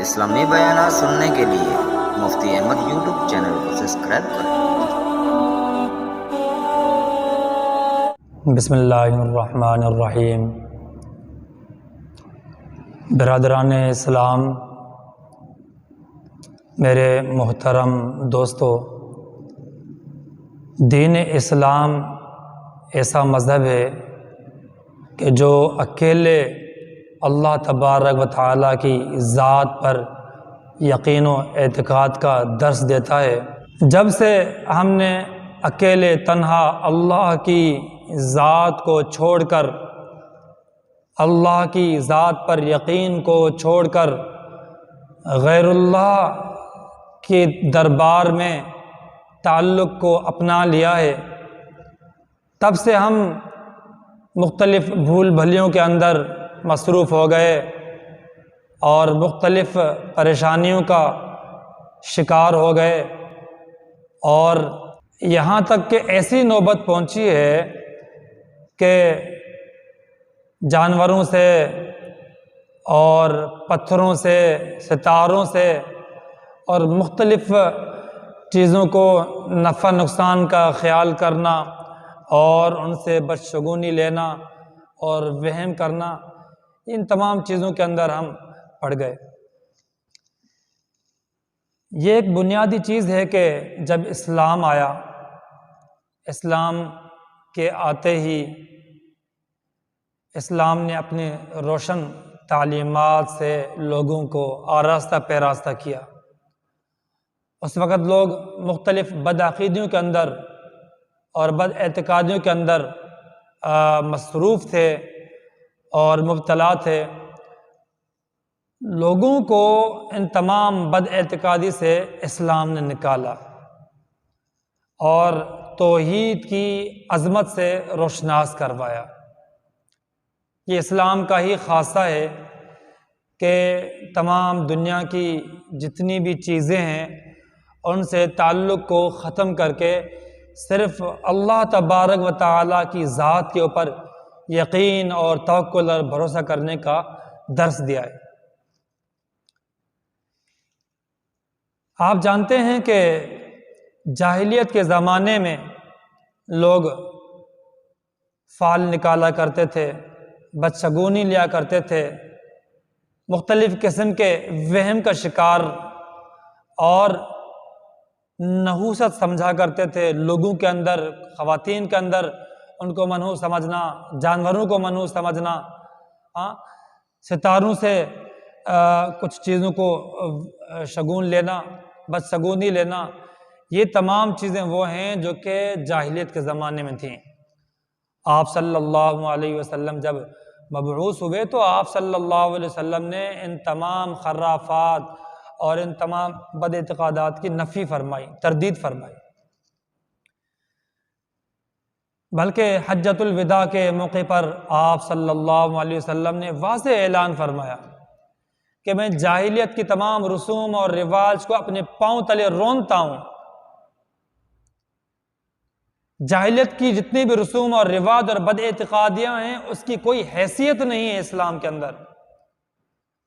اسلامی بیانات سننے کے لیے مفتی احمد یوٹیوب چینل کو سبسکرائب کریں۔ بسم اللہ الرحمن الرحیم۔ برادران اسلام، میرے محترم دوستو، دین اسلام ایسا مذہب ہے کہ جو اکیلے اللہ تبارک و تعالیٰ کی ذات پر یقین و اعتقاد کا درس دیتا ہے۔ جب سے ہم نے اکیلے تنہا اللہ کی ذات کو چھوڑ کر، اللہ کی ذات پر یقین کو چھوڑ کر غیر اللہ کے دربار میں تعلق کو اپنا لیا ہے، تب سے ہم مختلف بھول بھلیوں کے اندر مصروف ہو گئے اور مختلف پریشانیوں کا شکار ہو گئے، اور یہاں تک کہ ایسی نوبت پہنچی ہے کہ جانوروں سے اور پتھروں سے، ستاروں سے اور مختلف چیزوں کو نفع نقصان کا خیال کرنا اور ان سے بدشگونی لینا اور وہم کرنا، ان تمام چیزوں کے اندر ہم پڑ گئے۔ یہ ایک بنیادی چیز ہے کہ جب اسلام آیا، اسلام کے آتے ہی اسلام نے اپنے روشن تعلیمات سے لوگوں کو آراستہ پیراستہ کیا۔ اس وقت لوگ مختلف بدعقیدیوں کے اندر اور بد اعتقادیوں کے اندر مصروف تھے اور مبتلا تھے۔ لوگوں کو ان تمام بد اعتقادی سے اسلام نے نکالا اور توحید کی عظمت سے روشناس کروایا۔ یہ اسلام کا ہی خاصہ ہے کہ تمام دنیا کی جتنی بھی چیزیں ہیں ان سے تعلق کو ختم کر کے صرف اللہ تبارک و تعالیٰ کی ذات کے اوپر یقین اور توکل اور بھروسہ کرنے کا درس دیا ہے۔ آپ جانتے ہیں کہ جاہلیت کے زمانے میں لوگ فال نکالا کرتے تھے، بدشگونی لیا کرتے تھے، مختلف قسم کے وہم کا شکار اور نحوست سمجھا کرتے تھے۔ لوگوں کے اندر، خواتین کے اندر ان کو منحوس سمجھنا، جانوروں کو منحوس سمجھنا، ستاروں سے کچھ چیزوں کو شگون لینا، بدشگونی لینا، یہ تمام چیزیں وہ ہیں جو کہ جاہلیت کے زمانے میں تھیں۔ آپ صلی اللہ علیہ وسلم جب مبعوث ہوئے تو آپ صلی اللہ علیہ وسلم نے ان تمام خرافات اور ان تمام بد اعتقادات کی نفی فرمائی، تردید فرمائی۔ بلکہ حجۃ الوداع کے موقع پر آپ صلی اللہ علیہ وسلم نے واضح اعلان فرمایا کہ میں جاہلیت کی تمام رسوم اور رواج کو اپنے پاؤں تلے رونتا ہوں۔ جاہلیت کی جتنی بھی رسوم اور رواج اور بد اعتقادیاں ہیں اس کی کوئی حیثیت نہیں ہے اسلام کے اندر،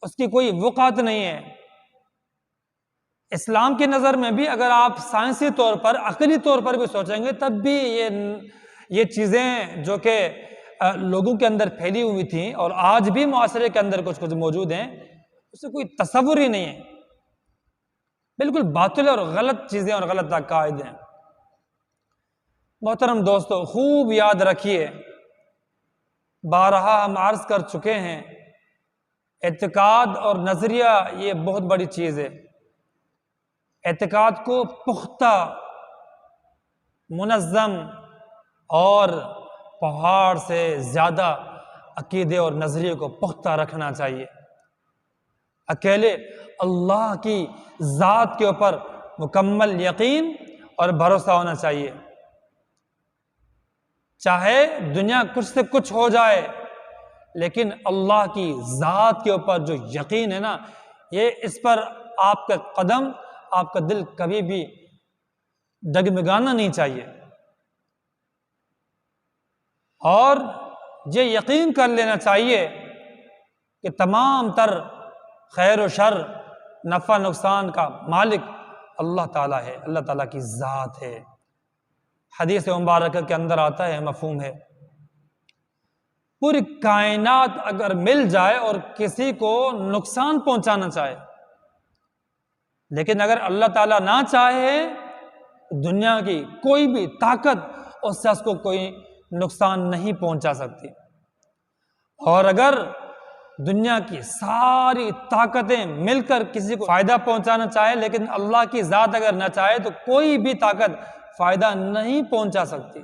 اس کی کوئی وقعت نہیں ہے۔ اسلام کی نظر میں بھی اگر آپ سائنسی طور پر، عقلی طور پر بھی سوچیں گے تب بھی یہ چیزیں جو کہ لوگوں کے اندر پھیلی ہوئی تھیں اور آج بھی معاشرے کے اندر کچھ موجود ہیں، اس سے کوئی تصور ہی نہیں ہے، بالکل باطل اور غلط چیزیں اور غلط عقائد ہیں۔ محترم دوستو، خوب یاد رکھیے، بارہا ہم عرض کر چکے ہیں، اعتقاد اور نظریہ یہ بہت بڑی چیز ہے۔ اعتقاد کو پختہ، منظم اور پہاڑ سے زیادہ عقیدے اور نظریے کو پختہ رکھنا چاہیے۔ اکیلے اللہ کی ذات کے اوپر مکمل یقین اور بھروسہ ہونا چاہیے، چاہے دنیا کچھ سے کچھ ہو جائے، لیکن اللہ کی ذات کے اوپر جو یقین ہے نا، یہ اس پر آپ کا قدم، آپ کا دل کبھی بھی ڈگمگانا نہیں چاہیے، اور یہ یقین کر لینا چاہیے کہ تمام تر خیر و شر نفع نقصان کا مالک اللہ تعالیٰ ہے، اللہ تعالیٰ کی ذات ہے۔ حدیث مبارکہ کے اندر آتا ہے، مفہوم ہے، پوری کائنات اگر مل جائے اور کسی کو نقصان پہنچانا چاہے، لیکن اگر اللہ تعالیٰ نہ چاہے، دنیا کی کوئی بھی طاقت اس شخص کو کوئی نقصان نہیں پہنچا سکتی۔ اور اگر دنیا کی ساری طاقتیں مل کر کسی کو فائدہ پہنچانا چاہے، لیکن اللہ کی ذات اگر نہ چاہے تو کوئی بھی طاقت فائدہ نہیں پہنچا سکتی۔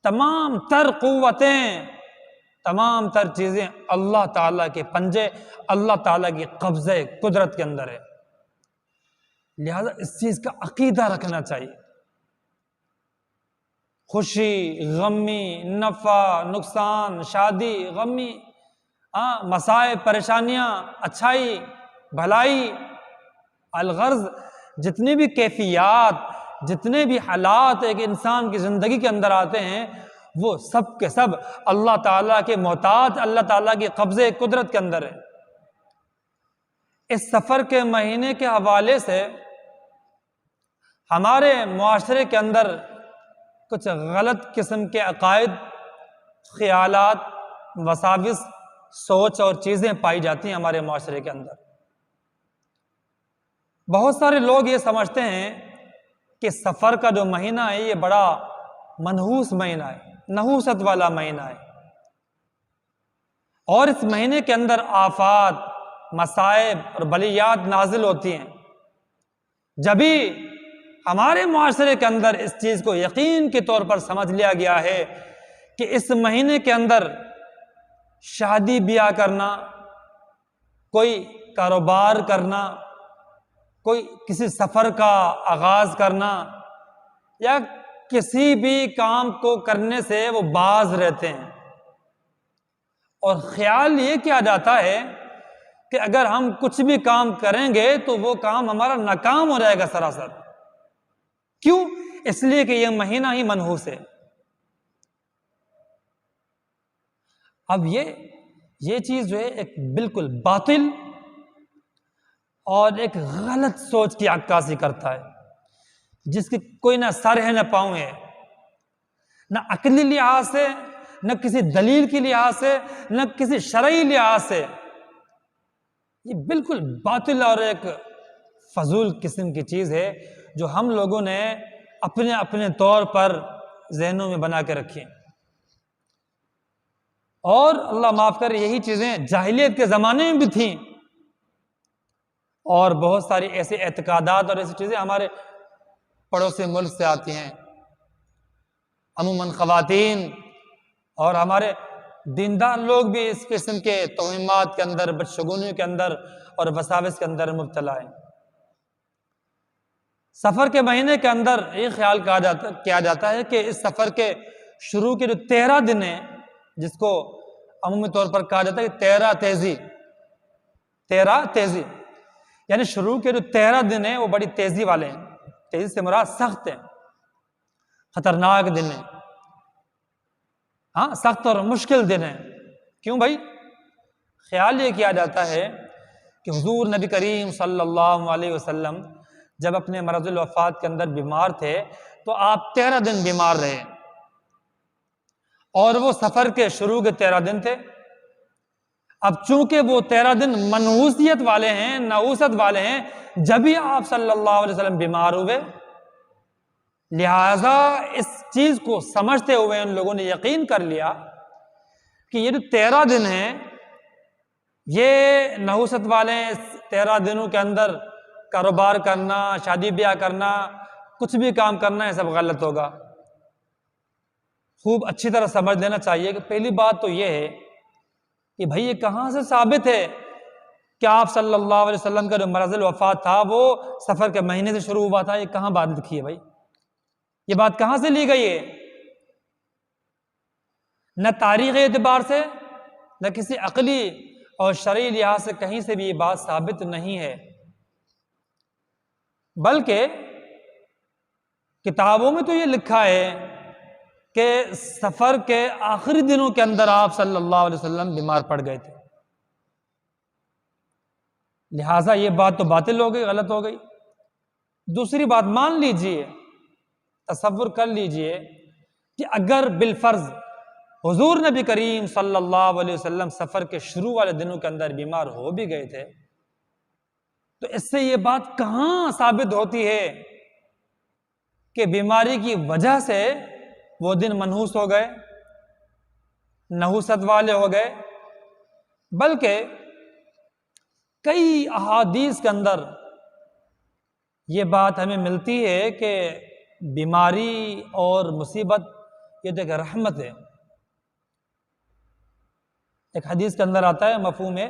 تمام تر قوتیں، تمام تر چیزیں اللہ تعالیٰ کے پنجے، اللہ تعالیٰ کی قبضے قدرت کے اندر ہے۔ لہذا اس چیز کا عقیدہ رکھنا چاہیے۔ خوشی، غمی، نفع، نقصان، شادی، غمی، مصائب، پریشانیاں، اچھائی، بھلائی، الغرض، جتنی بھی کیفیات، جتنے بھی حالات ایک انسان کی زندگی کے اندر آتے ہیں، وہ سب کے سب اللہ تعالیٰ کے محتاج، اللہ تعالیٰ کی قبضے قدرت کے اندر ہے۔ اس سفر کے مہینے کے حوالے سے ہمارے معاشرے کے اندر کچھ غلط قسم کے عقائد، خیالات، وساوس، سوچ اور چیزیں پائی جاتی ہیں ہمارے معاشرے کے اندر۔ بہت سارے لوگ یہ سمجھتے ہیں کہ سفر کا جو مہینہ ہے یہ بڑا منحوس مہینہ ہے، نحوست والا مہینہ ہے، اور اس مہینے کے اندر آفات، مصائب اور بلیات نازل ہوتی ہیں۔ جبھی ہمارے معاشرے کے اندر اس چیز کو یقین کے طور پر سمجھ لیا گیا ہے کہ اس مہینے کے اندر شادی بیاہ کرنا، کوئی کاروبار کرنا، کوئی کسی سفر کا آغاز کرنا یا کسی بھی کام کو کرنے سے وہ باز رہتے ہیں، اور خیال یہ کیا جاتا ہے کہ اگر ہم کچھ بھی کام کریں گے تو وہ کام ہمارا ناکام ہو جائے گا سراسر۔ کیوں؟ اس لیے کہ یہ مہینہ ہی منحوس ہے۔ اب یہ چیز جو ہے ایک بالکل باطل اور ایک غلط سوچ کی عکاسی کرتا ہے، جس کی کوئی نہ سر ہے نہ پاؤں ہے، نہ عقلی لحاظ سے، نہ کسی دلیل کی لحاظ سے، نہ کسی شرعی لحاظ سے۔ یہ بالکل باطل اور ایک فضول قسم کی چیز ہے جو ہم لوگوں نے اپنے اپنے طور پر ذہنوں میں بنا کے رکھی، اور اللہ معاف کرے یہی چیزیں جاہلیت کے زمانے میں بھی تھیں، اور بہت ساری ایسے اعتقادات اور ایسی چیزیں ہمارے پڑوسی ملک سے آتی ہیں۔ عموماً خواتین اور ہمارے دیندار لوگ بھی اس قسم کے توہمات کے اندر، بدشگونیوں کے اندر اور وساوس کے اندر مبتلا ہیں۔ سفر کے مہینے کے اندر یہ خیال کیا جاتا ہے کہ اس سفر کے شروع کے جو 13 دن ہیں، جس کو عمومی طور پر کہا جاتا ہے کہ 13 تیزی، یعنی شروع کے جو 13 دن ہیں وہ بڑی تیزی والے ہیں۔ تیزی سے مراد سخت ہیں، خطرناک دن ہیں، سخت اور مشکل دن ہیں۔ کیوں بھائی؟ خیال یہ کیا جاتا ہے کہ حضور نبی کریم صلی اللہ علیہ وسلم جب اپنے مرض الوفات کے اندر بیمار تھے تو آپ 13 دن بیمار رہے، اور وہ سفر کے شروع کے 13 دن تھے۔ اب چونکہ وہ 13 دن منحوسیت والے ہیں، نحوست والے ہیں، جب ہی آپ صلی اللہ علیہ وسلم بیمار ہوئے، لہذا اس چیز کو سمجھتے ہوئے ان لوگوں نے یقین کر لیا کہ یہ جو 13 دن ہیں یہ نحوست والے ہیں۔ اس 13 دنوں کے اندر کاروبار کرنا، شادی بیاہ کرنا، کچھ بھی کام کرنا، یہ سب غلط ہوگا۔ خوب اچھی طرح سمجھ لینا چاہیے کہ پہلی بات تو یہ ہے کہ بھائی یہ کہاں سے ثابت ہے کہ آپ صلی اللہ علیہ وسلم کا جو مرض الوفات تھا وہ سفر کے مہینے سے شروع ہوا تھا؟ یہ کہاں بات لکھی ہے بھائی؟ یہ بات کہاں سے لی گئی ہے؟ نہ تاریخ اعتبار سے، نہ کسی عقلی اور شرعی لحاظ سے کہیں سے بھی یہ بات ثابت نہیں ہے، بلکہ کتابوں میں تو یہ لکھا ہے کہ سفر کے آخری دنوں کے اندر آپ صلی اللہ علیہ وسلم بیمار پڑ گئے تھے۔ لہٰذا یہ بات تو باطل ہو گئی، غلط ہو گئی۔ دوسری بات مان لیجئے، تصور کر لیجئے کہ اگر بالفرض حضور نبی کریم صلی اللہ علیہ وسلم سفر کے شروع والے دنوں کے اندر بیمار ہو بھی گئے تھے، تو اس سے یہ بات کہاں ثابت ہوتی ہے کہ بیماری کی وجہ سے وہ دن منحوس ہو گئے، نحوست والے ہو گئے؟ بلکہ کئی احادیث کے اندر یہ بات ہمیں ملتی ہے کہ بیماری اور مصیبت یہ تو ایک رحمت ہے۔ ایک حدیث کے اندر آتا ہے، مفہوم ہے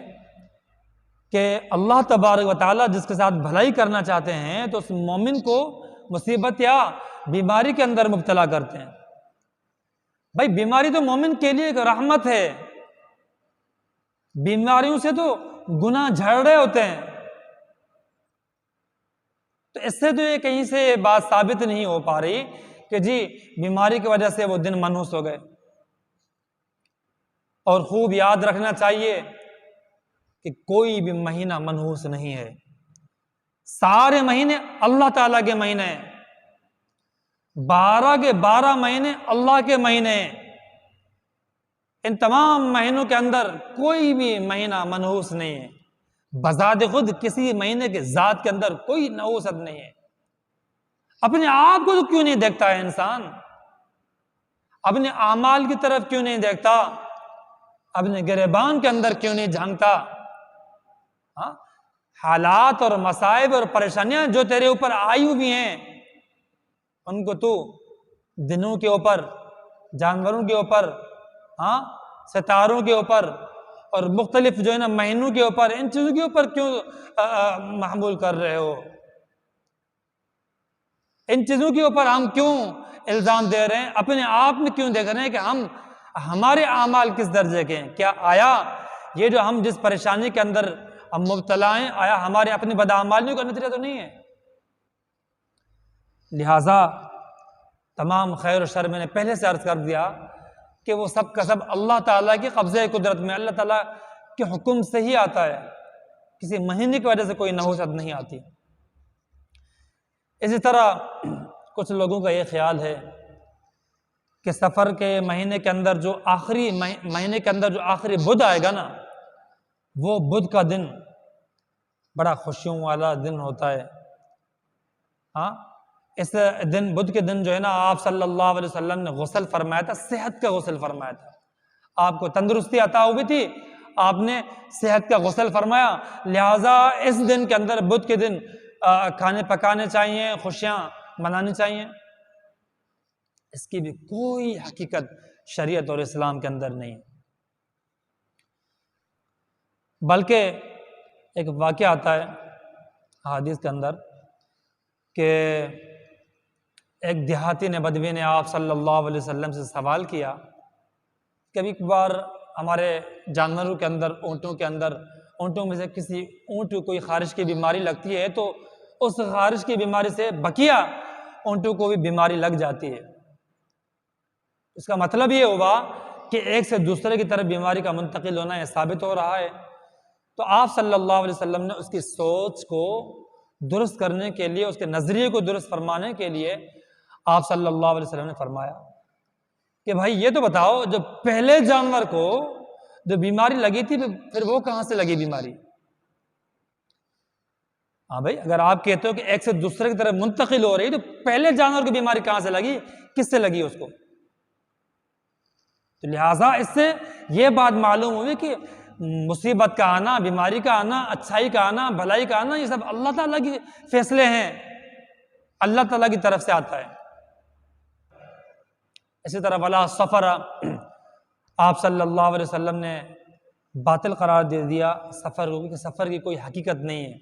کہ اللہ تبارک و تعالیٰ جس کے ساتھ بھلائی کرنا چاہتے ہیں تو اس مومن کو مصیبت یا بیماری کے اندر مبتلا کرتے ہیں۔ بھائی بیماری تو مومن کے لیے ایک رحمت ہے، بیماریوں سے تو گناہ جھڑ رہے ہوتے ہیں، تو اس سے تو یہ کہیں سے بات ثابت نہیں ہو پا رہی کہ جی بیماری کی وجہ سے وہ دن منحوس ہو گئے۔ اور خوب یاد رکھنا چاہیے کہ کوئی بھی مہینہ منحوس نہیں ہے، سارے مہینے اللہ تعالیٰ کے مہینے ہیں، 12 کے 12 مہینے اللہ کے مہینے ہیں۔ ان تمام مہینوں کے اندر کوئی بھی مہینہ منحوس نہیں ہے، بذات خود کسی مہینے کے ذات کے اندر کوئی نحوست نہیں ہے۔ اپنے آپ کو تو کیوں نہیں دیکھتا ہے انسان؟ اپنے اعمال کی طرف کیوں نہیں دیکھتا؟ اپنے گریبان کے اندر کیوں نہیں جھانکتا؟ حالات اور مصائب اور پریشانیاں جو تیرے اوپر آئی ہوئی ہیں، ان کو تو دنوں کے اوپر، جانوروں کے اوپر، ستاروں کے اوپر اور مختلف جو ہے نا مہینوں کے اوپر، ان چیزوں کے اوپر کیوں محمول کر رہے ہو؟ ان چیزوں کے اوپر ہم کیوں الزام دے رہے ہیں؟ اپنے آپ میں کیوں دیکھ رہے ہیں کہ ہمارے اعمال کس درجے کے ہیں؟ کیا آیا یہ جو ہم جس پریشانی کے اندر ہم مبتلا ہیں، آیا ہمارے اپنی بدعمالیوں کا نتیجہ تو نہیں ہے؟ لہٰذا تمام خیر و شر میں نے پہلے سے عرض کر دیا کہ وہ سب کا سب اللہ تعالیٰ کی قبضۂ قدرت میں، اللہ تعالیٰ کے حکم سے ہی آتا ہے، کسی مہینے کی وجہ سے کوئی نحوست نہیں آتی۔ اسی طرح کچھ لوگوں کا یہ خیال ہے کہ سفر کے مہینے کے اندر جو آخری مہینے کے اندر جو آخری بدھ آئے گا نا، وہ بدھ کا دن بڑا خوشیوں والا دن ہوتا ہے۔ اس دن، بدھ کے دن جو ہے نا، آپ صلی اللہ علیہ وسلم نے غسل فرمایا تھا، صحت کا غسل فرمایا تھا۔ آپ کو تندرستی عطا ہوئی تھی، آپ نے صحت کا غسل فرمایا، لہٰذا اس دن کے اندر، بدھ کے دن، کھانے پکانے چاہیے، خوشیاں منانی چاہیے۔ اس کی بھی کوئی حقیقت شریعت اور اسلام کے اندر نہیں، بلکہ ایک واقعہ آتا ہے حدیث کے اندر کہ ایک دیہاتی نے، بدوی نے آپ صلی اللہ علیہ وسلم سے سوال کیا، کبھی کبھار ہمارے جانوروں کے اندر، اونٹوں کے اندر، اونٹوں میں سے کسی اونٹ کو کوئی خارش کی بیماری لگتی ہے تو اس خارش کی بیماری سے بقیہ اونٹوں کو بھی بیماری لگ جاتی ہے۔ اس کا مطلب یہ ہوا کہ ایک سے دوسرے کی طرف بیماری کا منتقل ہونا یہ ثابت ہو رہا ہے۔ تو آپ صلی اللہ علیہ وسلم نے اس کی سوچ کو درست کرنے کے لیے، اس کے نظریے کو درست فرمانے کے لیے آپ صلی اللہ علیہ وسلم نے فرمایا کہ بھائی یہ تو بتاؤ، جو پہلے جانور کو جو بیماری لگی تھی پھر وہ کہاں سے لگی بیماری؟ ہاں بھائی، اگر آپ کہتے ہو کہ ایک سے دوسرے کی طرف منتقل ہو رہی تو پہلے جانور کی بیماری کہاں سے لگی، کس سے لگی اس کو؟ تو لہٰذا اس سے یہ بات معلوم ہوئی کہ مصیبت کا آنا، بیماری کا آنا، اچھائی کا آنا، بھلائی کا آنا، یہ سب اللہ تعالیٰ کے فیصلے ہیں، اللہ تعالیٰ کی طرف سے آتا ہے۔ اسی طرح ولا سفر، آپ صلی اللہ علیہ وسلم نے باطل قرار دے دیا سفر کو، کہ سفر کی کوئی حقیقت نہیں ہے،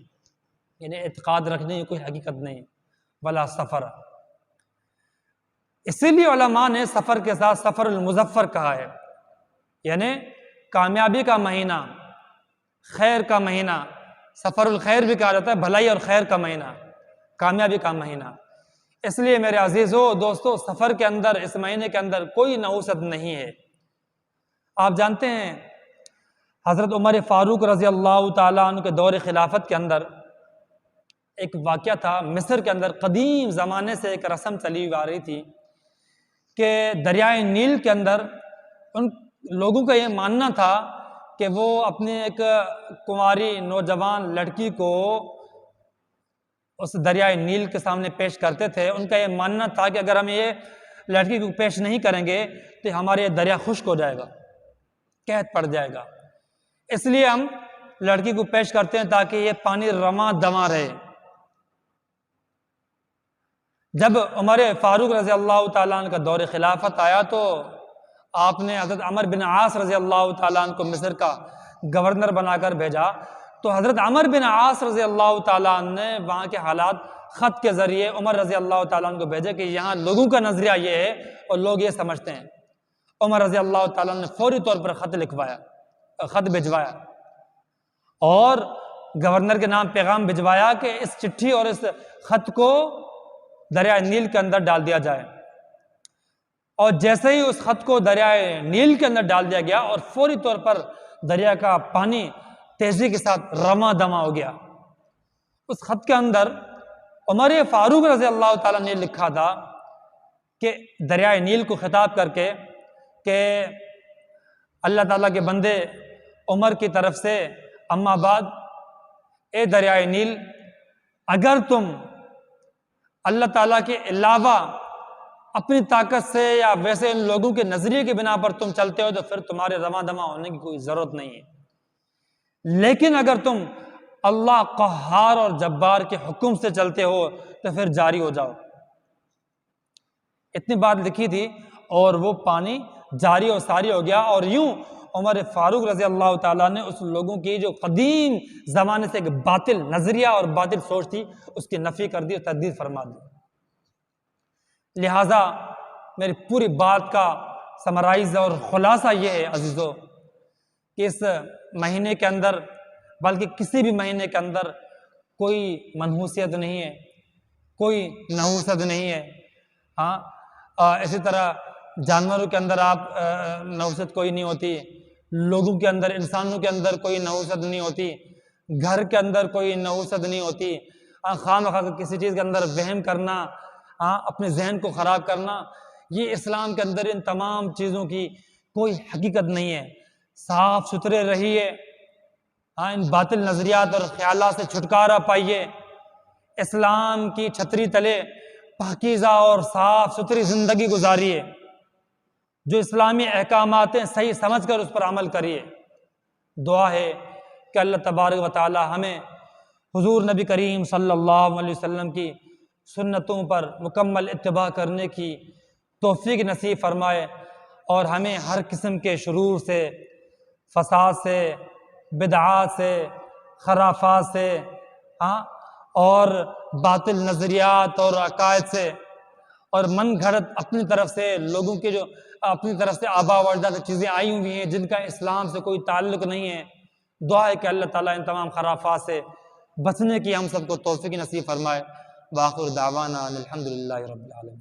یعنی اعتقاد رکھنے کی کوئی حقیقت نہیں، ولا سفر۔ اسی لیے علماء نے سفر کے ساتھ سفر المظفر کہا ہے، یعنی کامیابی کا مہینہ، خیر کا مہینہ، سفر الخیر بھی کہا جاتا ہے، بھلائی اور خیر کا مہینہ، کامیابی کا مہینہ۔ اس لیے میرے عزیزو دوستو، سفر کے اندر، اس مہینے کے اندر کوئی نحوست نہیں ہے۔ آپ جانتے ہیں حضرت عمر فاروق رضی اللہ تعالیٰ عنہ کے دور خلافت کے اندر ایک واقعہ تھا۔ مصر کے اندر قدیم زمانے سے ایک رسم چلی آ رہی تھی کہ دریائے نیل کے اندر ان لوگوں کا یہ ماننا تھا کہ وہ اپنی ایک کنواری نوجوان لڑکی کو اس دریائے نیل کے سامنے پیش کرتے تھے۔ ان کا یہ ماننا تھا کہ اگر ہم یہ لڑکی کو پیش نہیں کریں گے تو ہمارے دریا خشک ہو جائے گا، قحط پڑ جائے گا، اس لیے ہم لڑکی کو پیش کرتے ہیں تاکہ یہ پانی رواں دواں رہے۔ جب عمر فاروق رضی اللہ تعالیٰ عنہ کا دور خلافت آیا تو آپ نے حضرت عمر بن عاص رضی اللہ تعالیٰ عنہ کو مصر کا گورنر بنا کر بھیجا۔ تو حضرت عمر بن عاص رضی اللہ تعالیٰ عنہ نے وہاں کے حالات خط کے ذریعے عمر رضی اللہ تعالیٰ عنہ کو بھیجے کہ یہاں لوگوں کا نظریہ یہ ہے اور لوگ یہ سمجھتے ہیں۔ عمر رضی اللہ تعالیٰ عنہ نے فوری طور پر خط بھجوایا اور گورنر کے نام پیغام بھجوایا کہ اس چٹھی اور اس خط کو دریائے نیل کے اندر ڈال دیا جائے۔ اور جیسے ہی اس خط کو دریائے نیل کے اندر ڈال دیا گیا اور فوری طور پر دریا کا پانی تیزی کے ساتھ رواں دواں ہو گیا۔ اس خط کے اندر عمر فاروق رضی اللہ تعالیٰ نے لکھا تھا کہ دریائے نیل کو خطاب کر کے کہ اللہ تعالیٰ کے بندے عمر کی طرف سے اما بعد، اے دریائے نیل، اگر تم اللہ تعالیٰ کے علاوہ اپنی طاقت سے یا ویسے ان لوگوں کے نظریے کی بنا پر تم چلتے ہو تو پھر تمہارے رواں دواں ہونے کی کوئی ضرورت نہیں ہے، لیکن اگر تم اللہ قہار اور جبار کے حکم سے چلتے ہو تو پھر جاری ہو جاؤ۔ اتنی بات لکھی تھی اور وہ پانی جاری و ساری ہو گیا۔ اور یوں عمر فاروق رضی اللہ تعالیٰ نے اس لوگوں کی جو قدیم زمانے سے ایک باطل نظریہ اور باطل سوچ تھی اس کی نفی کر دی اور تردید فرما دی۔ لہٰذا میری پوری بات کا سمرائز اور خلاصہ یہ ہے عزیزو کہ اس مہینے کے اندر، بلکہ کسی بھی مہینے کے اندر کوئی منحوسیت نہیں ہے، کوئی نحوست نہیں ہے۔ اسی طرح جانوروں کے اندر آپ نحوست کوئی نہیں ہوتی، لوگوں کے اندر، انسانوں کے اندر کوئی نحوست نہیں ہوتی، گھر کے اندر کوئی نحوست نہیں ہوتی۔ خواہ مخواہ کسی چیز کے اندر وہم کرنا، اپنے ذہن کو خراب کرنا، یہ اسلام کے اندر ان تمام چیزوں کی کوئی حقیقت نہیں ہے۔ صاف ستھرے رہیے، ان باطل نظریات اور خیالات سے چھٹکارا پائیے، اسلام کی چھتری تلے پاکیزہ اور صاف ستھری زندگی گزاریے، جو اسلامی احکامات ہیں صحیح سمجھ کر اس پر عمل کریے۔ دعا ہے کہ اللہ تبارک و تعالی ہمیں حضور نبی کریم صلی اللہ علیہ وسلم کی سنتوں پر مکمل اتباع کرنے کی توفیق نصیب فرمائے اور ہمیں ہر قسم کے شرور سے، فساد سے، بدعات سے، خرافات سے اور باطل نظریات اور عقائد سے اور من گھڑت اپنی طرف سے لوگوں کے جو اپنی طرف سے آبا و اجداد سے چیزیں آئی ہوئی ہیں جن کا اسلام سے کوئی تعلق نہیں ہے، دعا ہے کہ اللہ تعالیٰ ان تمام خرافات سے بچنے کی ہم سب کو توفیق نصیب فرمائے۔ وآخر دعوانا الحمدللہ رب العالمین۔